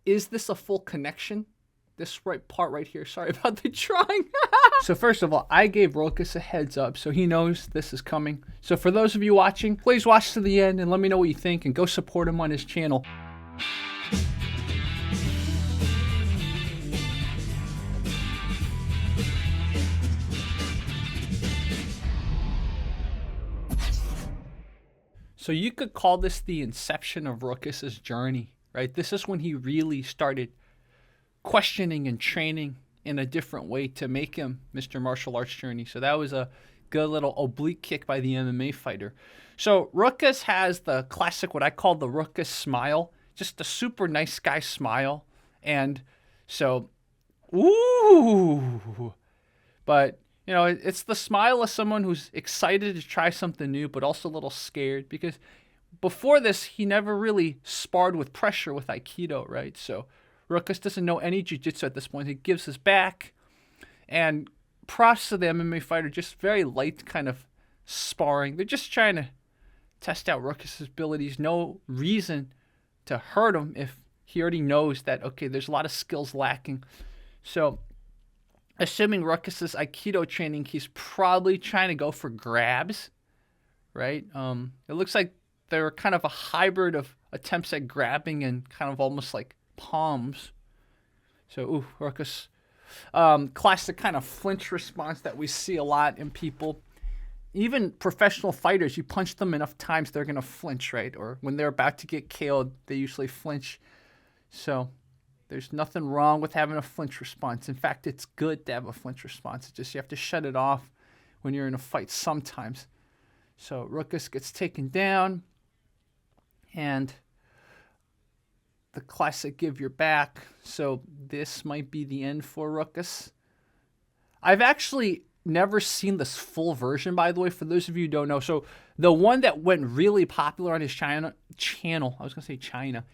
is this a full connection? This right part right here. Sorry about the drawing. So first of all, I gave Rokas a heads up, so he knows this is coming. So for those of you watching, please watch to the end and let me know what you think, and go support him on his channel. So you could call this the inception of Rokas's journey, right? This is when he really started questioning and training in a different way to make him Mr. Martial Arts Journey. So that was a good little oblique kick by the MMA fighter. So Rokas has the classic, what I call the Rokas smile, just a super nice guy smile. And so, ooh, but you know, it's the smile of someone who's excited to try something new, but also a little scared, because before this, he never really sparred with pressure with Aikido, right? So Rokas doesn't know any jiu-jitsu at this point. He gives his back, and props to the MMA fighter, just very light kind of sparring. They're just trying to test out Rokas' abilities. No reason to hurt him if he already knows that, okay, there's a lot of skills lacking. So assuming Rokas' Aikido training, he's probably trying to go for grabs, right? It looks like they're kind of a hybrid of attempts at grabbing and kind of almost like palms. So, ooh, Rokas. Classic kind of flinch response that we see a lot in people. Even professional fighters, you punch them enough times, they're going to flinch, right? Or when they're about to get KO'd, they usually flinch. So there's nothing wrong with having a flinch response. In fact, it's good to have a flinch response. It's just you have to shut it off when you're in a fight sometimes. So Rokas gets taken down, and the classic give your back. So this might be the end for Rokas. I've actually never seen this full version, by the way, for those of you who don't know. So the one that went really popular on his channel,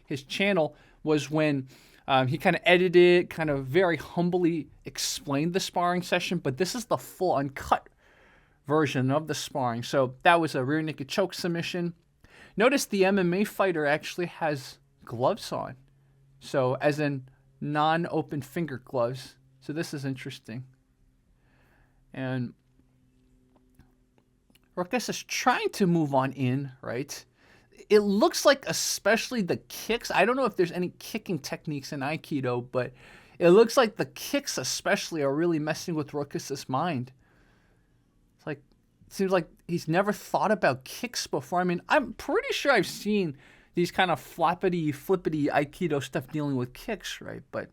his channel was when he kind of edited, kind of very humbly explained the sparring session, but this is the full uncut version of the sparring. So that was a rear naked choke submission. Notice the MMA fighter actually has gloves on, so as in non-open finger gloves. So this is interesting. And Rokas is trying to move on in, right? It looks like, especially the kicks, I don't know if there's any kicking techniques in Aikido, but it looks like the kicks especially are really messing with Rokas' mind. It's like, it seems like he's never thought about kicks before. I mean, I'm pretty sure I've seen these kind of flippity Aikido stuff dealing with kicks, right? But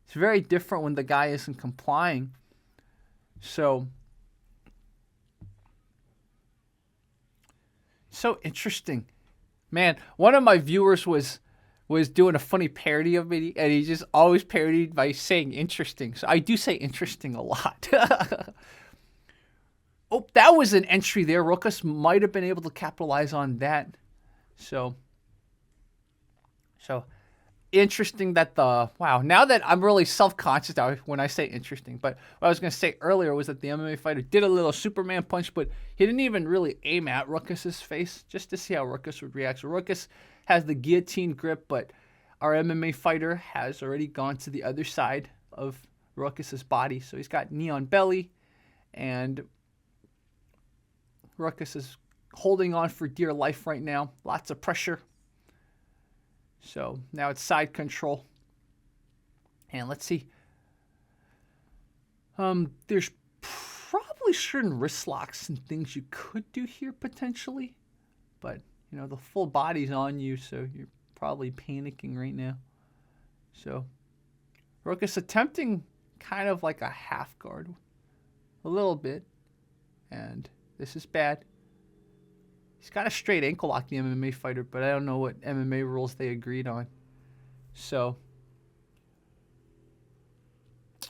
it's very different when the guy isn't complying. So interesting. Man, one of my viewers was doing a funny parody of me, and he just always parodied by saying interesting. So I do say interesting a lot. Oh, that was an entry there. Rokas might have been able to capitalize on that. So interesting that now that I'm really self-conscious now when I say interesting, but what I was going to say earlier was that the MMA fighter did a little Superman punch, but he didn't even really aim at Rokas' face just to see how Rokas would react. So Rokas has the guillotine grip, but our MMA fighter has already gone to the other side of Rokas' body. So he's got knee on belly, and Rokas is holding on for dear life right now. Lots of pressure. So now it's side control. And let's see. There's probably certain wrist locks and things you could do here potentially. But, you know, the full body's on you, so you're probably panicking right now. So Rokas attempting kind of like a half guard. A little bit. And this is bad. He's got a straight ankle lock, the MMA fighter, but I don't know what MMA rules they agreed on. So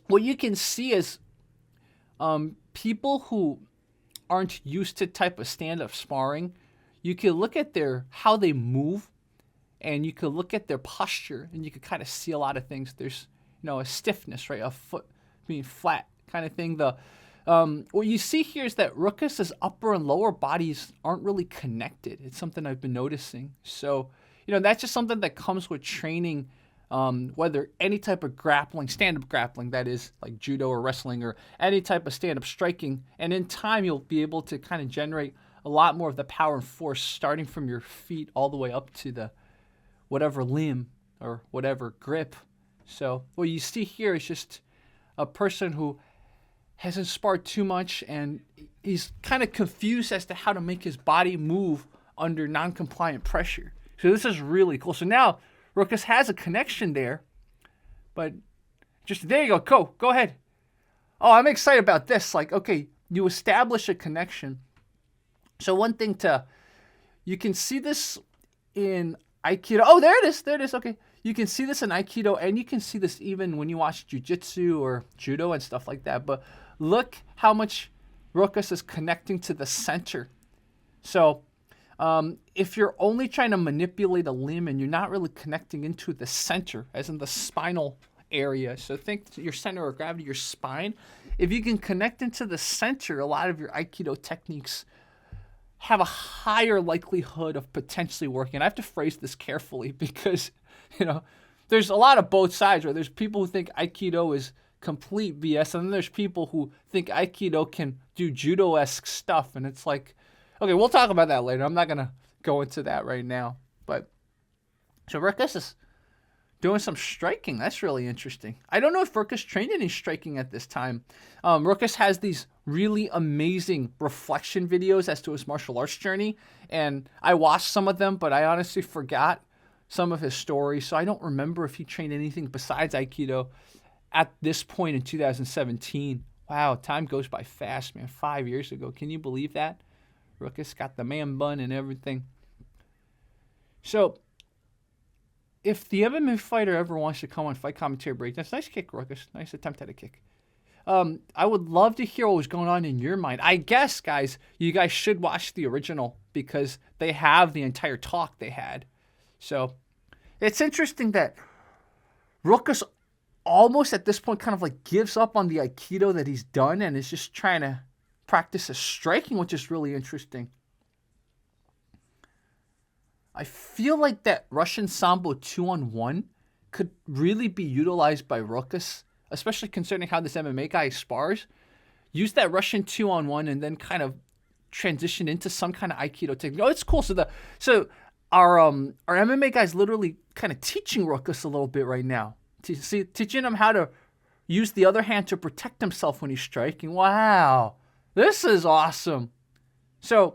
what you can see is people who aren't used to type of stand-up sparring, you can look at how they move, and you can look at their posture, and you can kind of see a lot of things. There's, you know, a stiffness, right? A foot being flat kind of thing. What you see here is that Rokas' upper and lower bodies aren't really connected. It's something I've been noticing. So, you know, that's just something that comes with training whether any type of grappling, stand-up grappling, that is, like judo or wrestling, or any type of stand-up striking. And in time, you'll be able to kind of generate a lot more of the power and force starting from your feet all the way up to the whatever limb or whatever grip. So what you see here is just a person who hasn't sparred too much, and he's kind of confused as to how to make his body move under non-compliant pressure. So this is really cool. So now Rokas has a connection there, but just there you go. Go ahead. Oh, I'm excited about this. Like, okay, you establish a connection. So one thing you can see this in Aikido. Oh, there it is. There it is. Okay. You can see this in Aikido, and you can see this even when you watch Jiu-Jitsu or Judo and stuff like that. But look how much Rokas is connecting to the center. So if you're only trying to manipulate a limb and you're not really connecting into the center, as in the spinal area, so think your center of gravity, your spine. If you can connect into the center, a lot of your Aikido techniques have a higher likelihood of potentially working. I have to phrase this carefully because, there's a lot of both sides, right? There's people who think Aikido is complete BS, and then there's people who think Aikido can do judo-esque stuff, and it's like, okay, we'll talk about that later. I'm not going to go into that right now. But so Rokas is doing some striking. That's really interesting. I don't know if Rokas trained any striking at this time. Rokas has these really amazing reflection videos as to his martial arts journey, and I watched some of them, but I honestly forgot some of his stories, so I don't remember if he trained anything besides Aikido at this point in 2017. Wow, time goes by fast, man. 5 years ago. Can you believe that? Rokas got the man bun and everything. So, if the MMA fighter ever wants to come on Fight Commentary Break, that's nice kick, Rokas. Nice attempt at a kick. I would love to hear what was going on in your mind. I guess, guys, you guys should watch the original because they have the entire talk they had. So, it's interesting that Rokas almost at this point kind of like gives up on the Aikido that he's done and is just trying to practice his striking, which is really interesting. I feel like that Russian Sambo 2-on-1 could really be utilized by Rokas, especially considering how this MMA guy spars. Use that Russian 2-on-1 and then kind of transition into some kind of Aikido technique. Oh, it's cool. So our MMA guy's literally kind of teaching Rokas a little bit right now. Teaching him how to use the other hand to protect himself when he's striking. Wow. This is awesome. So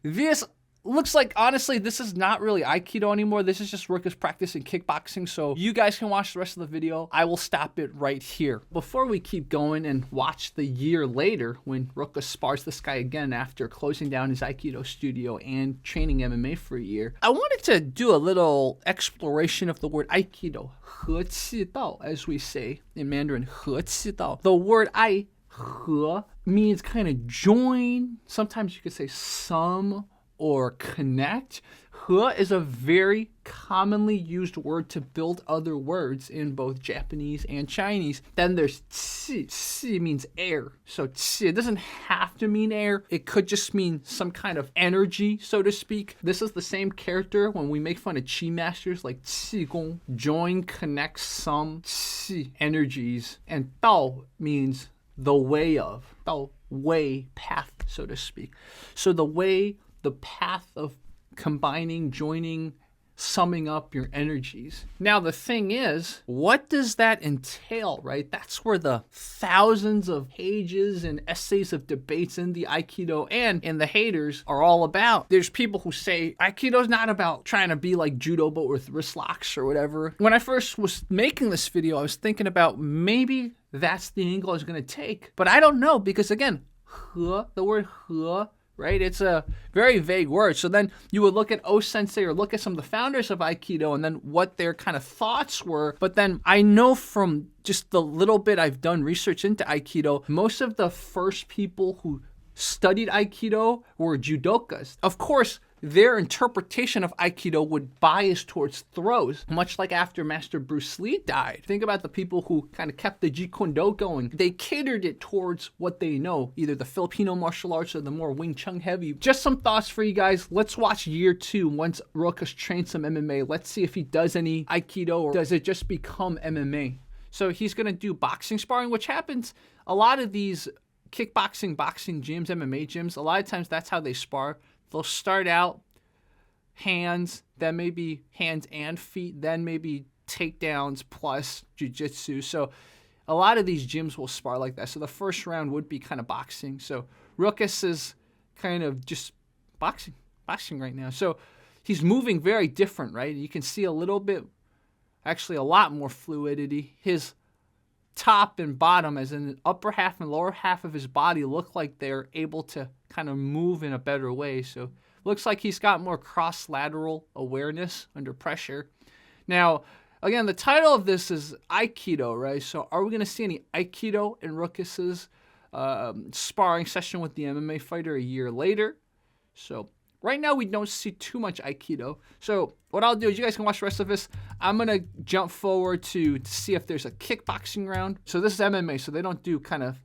this looks like, honestly, this is not really Aikido anymore. This is just Rokas practicing kickboxing. So you guys can watch the rest of the video. I will stop it right here. Before we keep going and watch the year later when Rokas spars this guy again after closing down his Aikido studio and training MMA for a year, I wanted to do a little exploration of the word Aikido, 和气道, as we say in Mandarin, 和气道. The word ai, 和, means kind of join. Sometimes you could say some or connect. 和 is a very commonly used word to build other words in both Japanese and Chinese. Then there's 气. 气 means air. So 气, it doesn't have to mean air. It could just mean some kind of energy, so to speak. This is the same character when we make fun of chi masters like 气功. Join, connect some chi energies. And 道 means the way of. 道, way, path, so to speak. So the way, the path of combining, joining, summing up your energies. Now, the thing is, what does that entail, right? That's where the thousands of pages and essays of debates in the Aikido and in the haters are all about. There's people who say Aikido's not about trying to be like Judo, but with wrist locks or whatever. When I first was making this video, I was thinking about maybe that's the angle I was going to take. But I don't know, because again, 和, the word 和, right? It's a very vague word. So then you would look at O-sensei or look at some of the founders of Aikido and then what their kind of thoughts were. But then I know from just the little bit I've done research into Aikido, most of the first people who studied Aikido were judokas. Of course, their interpretation of Aikido would bias towards throws, much like after Master Bruce Lee died. Think about the people who kind of kept the Jeet Kune Do going. They catered it towards what they know, either the Filipino martial arts or the more Wing Chun heavy. Just some thoughts for you guys. Let's watch year 2 once Rokas trains some MMA. Let's see if he does any Aikido or does it just become MMA. So he's going to do boxing sparring, which happens a lot of these kickboxing, boxing gyms, MMA gyms. A lot of times that's how they spar. They'll start out hands, then maybe hands and feet, then maybe takedowns plus jiu-jitsu. So a lot of these gyms will spar like that. So the first round would be kind of boxing. So Rokas is kind of just boxing right now. So he's moving very different, right? You can see a little bit, actually a lot more fluidity. His top and bottom, as in the upper half and lower half of his body, look like they're able to kind of move in a better way. So looks like he's got more cross-lateral awareness under pressure. Now, again, the title of this is Aikido, right? So are we going to see any Aikido in Rokas's sparring session with the MMA fighter a year later? So right now we don't see too much Aikido. So what I'll do is you guys can watch the rest of this. I'm going to jump forward to see if there's a kickboxing round. So this is MMA, so they don't do kind of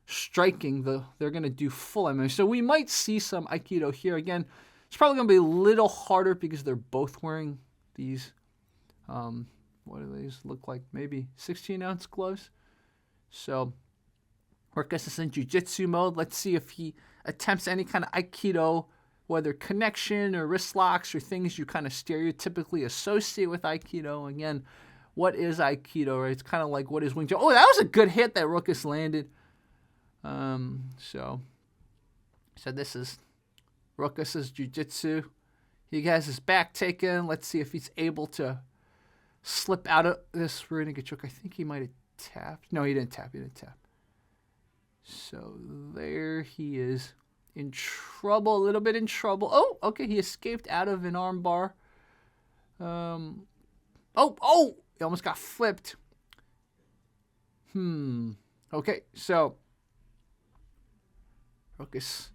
striking. They're going to do full MMA. So we might see some Aikido here. Again, it's probably going to be a little harder because they're both wearing these, what do these look like? Maybe 16-ounce gloves. So Rokas is in jiu-jitsu mode. Let's see if he attempts any kind of Aikido, whether connection or wrist locks or things you kind of stereotypically associate with Aikido. Again, what is Aikido, right? It's kind of like what is Wing Chun. Oh, that was a good hit that Rokas landed. So this is Rokas's jiu-jitsu. He has his back taken. Let's see if he's able to slip out of this rear naked choke. I think he might have tapped. No, he didn't tap. So there he is. In trouble, a little bit in trouble. Oh, okay, he escaped out of an arm bar. He almost got flipped. Okay, so Rokas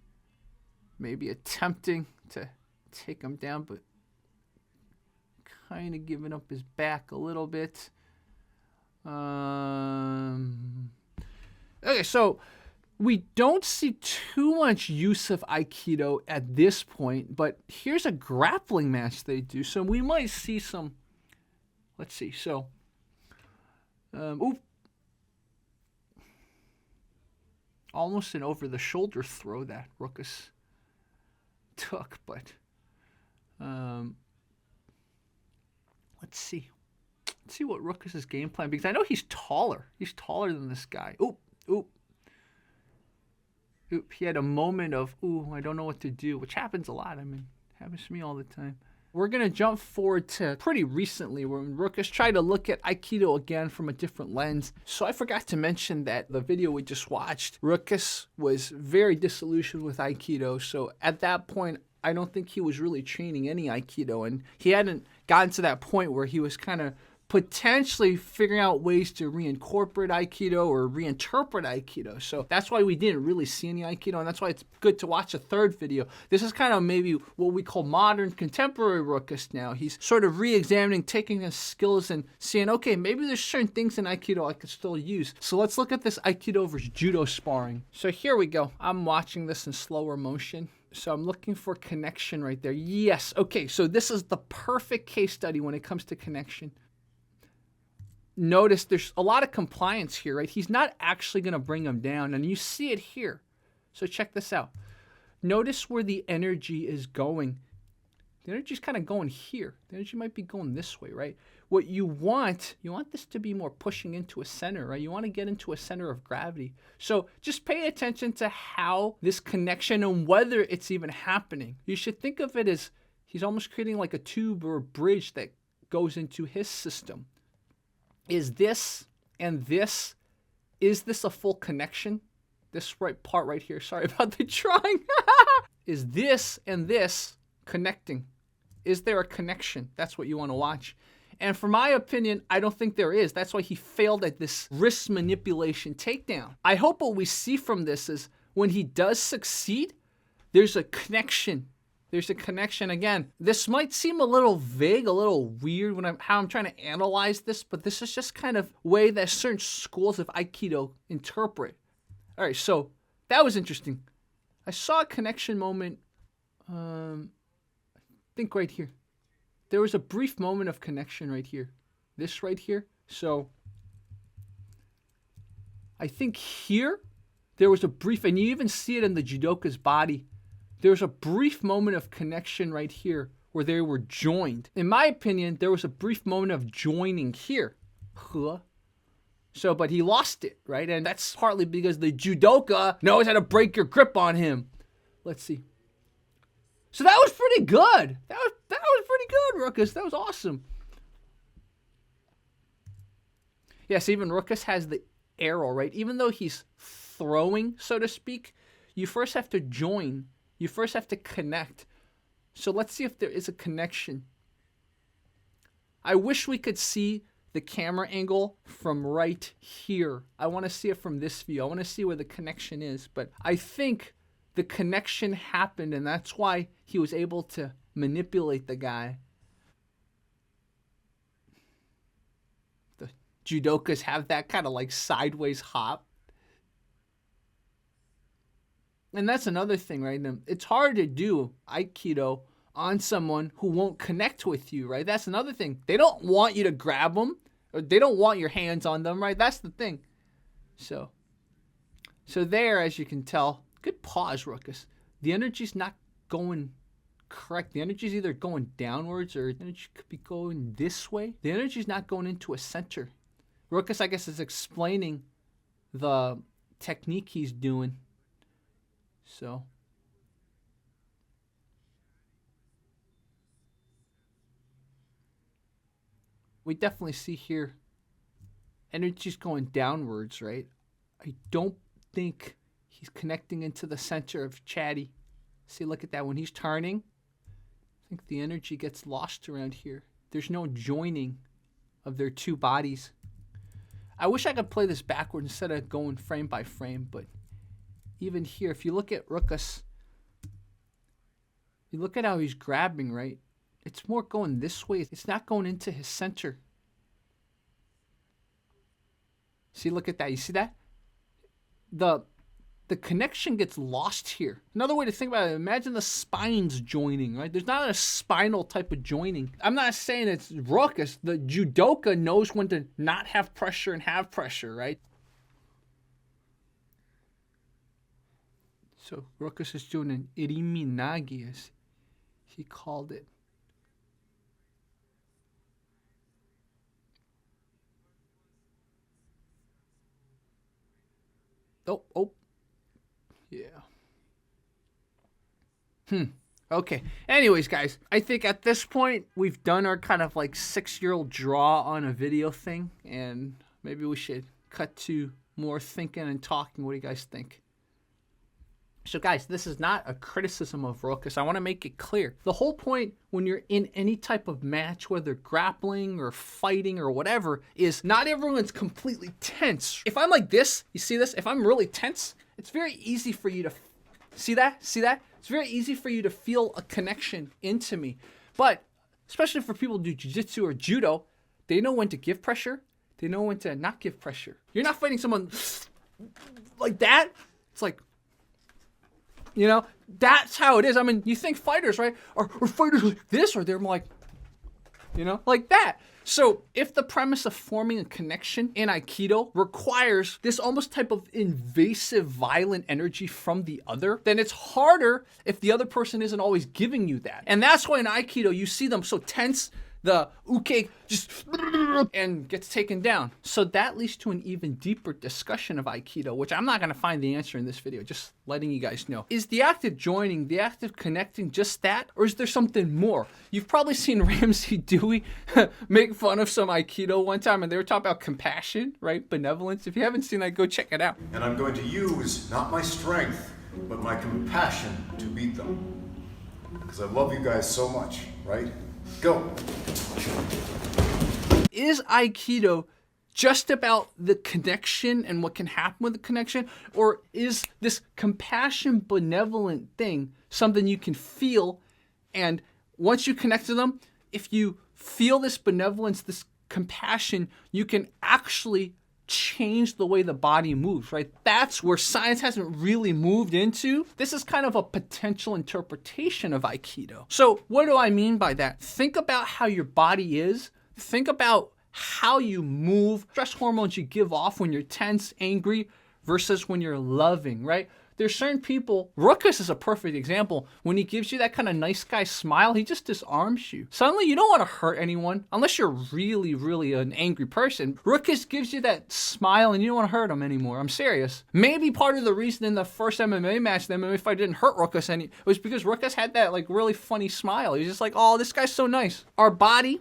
maybe attempting to take him down, but kind of giving up his back a little bit. Okay, so we don't see too much use of Aikido at this point, but here's a grappling match they do. So we might see some, let's see. So, almost an over-the-shoulder throw that Rokas took, but let's see. Let's see what Rokas' game plan, because I know he's taller. He's taller than this guy. Oop, he had a moment of, I don't know what to do, which happens a lot. I mean, happens to me all the time. We're going to jump forward to pretty recently when Rokas tried to look at Aikido again from a different lens. So I forgot to mention that the video we just watched, Rokas was very disillusioned with Aikido. So at that point, I don't think he was really training any Aikido. And he hadn't gotten to that point where he was kind of potentially figuring out ways to reincorporate Aikido or reinterpret Aikido. So that's why we didn't really see any Aikido, and that's why it's good to watch a third video. This is kind of maybe what we call modern contemporary Rokas now. He's sort of re-examining, taking his skills and seeing, okay, maybe there's certain things in Aikido I could still use. So let's look at this Aikido versus Judo sparring. So here we go. I'm watching this in slower motion. So I'm looking for connection right there. Yes. Okay, so this is the perfect case study when it comes to connection. Notice there's a lot of compliance here, right? He's not actually going to bring him down, and you see it here. So check this out. Notice where the energy is going. The energy's kind of going here. The energy might be going this way, right? What you want this to be more pushing into a center, right? You want to get into a center of gravity. So just pay attention to how this connection and whether it's even happening. You should think of it as he's almost creating like a tube or a bridge that goes into his system. Is this and this, is this a full connection? This right part right here, sorry about the drawing. Is this and this connecting? Is there a connection? That's what you want to watch. And for my opinion, I don't think there is. That's why he failed at this wrist manipulation takedown. I hope what we see from this is when he does succeed, there's a connection There's a connection again. This might seem a little vague, a little weird when how I'm trying to analyze this, but this is just kind of way that certain schools of Aikido interpret. All right, so that was interesting. I saw a connection moment, I think right here. There was a brief moment of connection right here. This right here. So I think here there was a brief, and you even see it in the judoka's body. There was a brief moment of connection right here where they were joined. In my opinion, there was a brief moment of joining here. So, but he lost it, right? And that's partly because the judoka knows how to break your grip on him. Let's see. So that was pretty good. That was pretty good, Rokas. That was awesome. Yes, even Rokas has the arrow, right? Even though he's throwing, so to speak, you first have to join. You first have to connect. So let's see if there is a connection. I wish we could see the camera angle from right here. I want to see it from this view. I want to see where the connection is. But I think the connection happened, and that's why he was able to manipulate the guy. The judokas have that kind of like sideways hop. And that's another thing, right? It's hard to do Aikido on someone who won't connect with you, right? That's another thing. They don't want you to grab them, or they don't want your hands on them, right? That's the thing. So there, as you can tell, good pause, Rokas. The energy's not going correct. The energy's either going downwards or the energy could be going this way. The energy's not going into a center. Rokas, I guess, is explaining the technique he's doing. So we definitely see here energy's going downwards, right? I don't think he's connecting into the center of Chatty. See, look at that. When he's turning, I think the energy gets lost around here. There's no joining of their two bodies. I wish I could play this backwards instead of going frame by frame, but even here, if you look at Rokas, you look at how he's grabbing, right? It's more going this way. It's not going into his center. See, look at that. You see that? The connection gets lost here. Another way to think about it, imagine the spines joining, right? There's not a spinal type of joining. I'm not saying it's Rokas. The judoka knows when to not have pressure and have pressure, right? So Rokas is doing an iriminagi, as he called it. Oh. Yeah. Okay. Anyways, guys, I think at this point we've done our kind of like 6-year-old draw on a video thing, and maybe we should cut to more thinking and talking. What do you guys think? So guys, this is not a criticism of Rokas. I want to make it clear. The whole point when you're in any type of match, whether grappling or fighting or whatever, is not everyone's completely tense. If I'm like this, you see this? If I'm really tense, it's very easy for you to see that? See that? It's very easy for you to feel a connection into me. But especially for people who do jiu-jitsu or judo, they know when to give pressure. They know when to not give pressure. You're not fighting someone like that. It's like, you know, that's how it is. I mean, you think fighters, right, are fighters like this, or they're more like, you know, like that. So if the premise of forming a connection in Aikido requires this almost type of invasive, violent energy from the other, then it's harder if the other person isn't always giving you that. And that's why in Aikido, you see them so tense, the uke just and gets taken down. So that leads to an even deeper discussion of Aikido, which I'm not going to find the answer in this video, just letting you guys know. Is the act of joining, the act of connecting just that, or is there something more? You've probably seen Ramsey Dewey make fun of some Aikido one time, and they were talking about compassion, right? Benevolence. If you haven't seen that, go check it out. And I'm going to use not my strength, but my compassion to beat them. Because I love you guys so much, right? Go. Is Aikido just about the connection and what can happen with the connection? Or is this compassion, benevolent thing something you can feel And once you connect to them, if you feel this benevolence, this compassion, you can actually change the way the body moves, right? That's where science hasn't really moved into. This is kind of a potential interpretation of Aikido. So what do I mean by that? Think about how your body is. Think about how you move, stress hormones you give off when you're tense, angry, versus when you're loving, right? There's certain people, Rokas is a perfect example. When he gives you that kind of nice guy smile, he just disarms you. Suddenly, you don't want to hurt anyone unless you're really, really an angry person. Rokas gives you that smile and you don't want to hurt him anymore. I'm serious. Maybe part of the reason in the first MMA match, the MMA fight didn't hurt Rokas any, was because Rokas had that like really funny smile. He's just like, oh, this guy's so nice. Our body,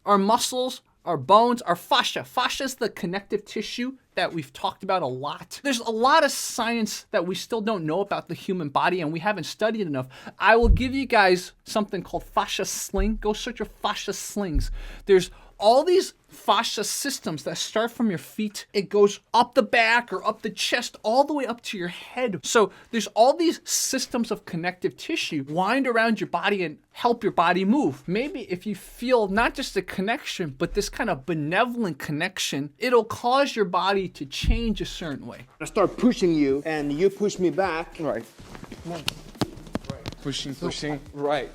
our muscles, our bones, our fascia. Fascia is the connective tissue that we've talked about a lot. There's a lot of science that we still don't know about the human body and we haven't studied enough. I will give you guys something called fascia sling. Go search your fascia slings. There's all these fascia systems that start from your feet. It goes up the back or up the chest, all the way up to your head. So there's all these systems of connective tissue wind around your body and help your body move. Maybe if you feel not just a connection, but this kind of benevolent connection, it'll cause your body to change a certain way. I start pushing you and you push me back. Right. Pushing. Right.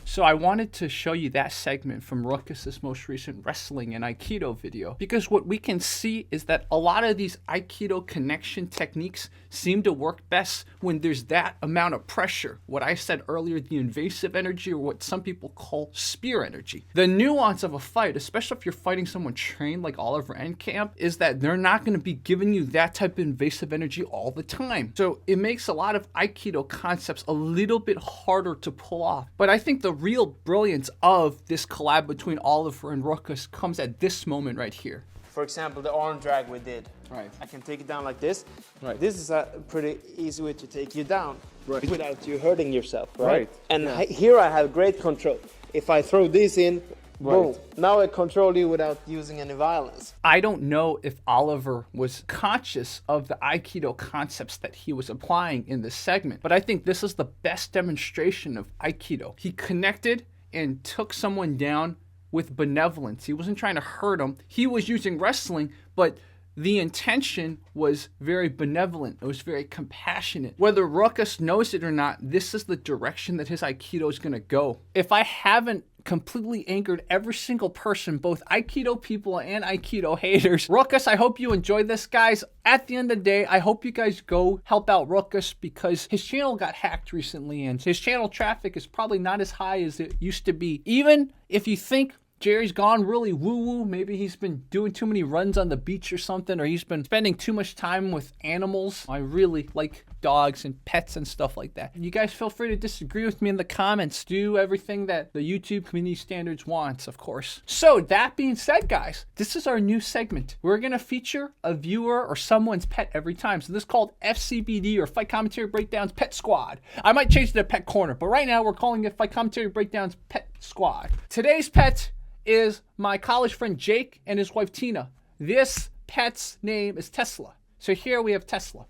So I wanted to show you that segment from Rokas' most recent wrestling and Aikido video, because what we can see is that a lot of these Aikido connection techniques seem to work best when there's that amount of pressure. What I said earlier, the invasive energy, or what some people call spear energy. The nuance of a fight, especially if you're fighting someone trained like Oliver Enkamp, is that they're not going to be giving you that type of invasive energy all the time. So it makes a lot of Aikido concepts a little bit harder to pull off. But I think the real brilliance of this collab between Oliver and Rokas comes at this moment right here. For example, the arm drag we did. Right. I can take it down like this. Right. This is a pretty easy way to take you down. Right. Without you hurting yourself, right? Right. And here I have great control. If I throw this in, boom. Now I control you without using any violence. I don't know if Oliver was conscious of the Aikido concepts that he was applying in this segment, but I think this is the best demonstration of Aikido. He connected and took someone down with benevolence. He wasn't trying to hurt him. He was using wrestling, but the intention was very benevolent. It was very compassionate. Whether Rokas knows it or not, this is the direction that his Aikido is going to go. If I haven't completely angered every single person, both Aikido people and Aikido haters, Rokas, I hope you enjoyed this, guys. At the end of the day, I hope you guys go help out Rokas, because his channel got hacked recently and his channel traffic is probably not as high as it used to be. Even if you think Jerry's gone really woo-woo, maybe he's been doing too many runs on the beach or something, or he's been spending too much time with animals. I really like dogs and pets and stuff like that. You guys feel free to disagree with me in the comments. Do everything that the YouTube community standards wants, of course. So that being said, guys, this is our new segment. We're going to feature a viewer or someone's pet every time. So this is called FCBD, or Fight Commentary Breakdowns Pet Squad. I might change it to Pet Corner, but right now we're calling it Fight Commentary Breakdowns Pet Squad. Today's pet is my college friend Jake and his wife Tina. This pet's name is Tesla. So here we have Tesla.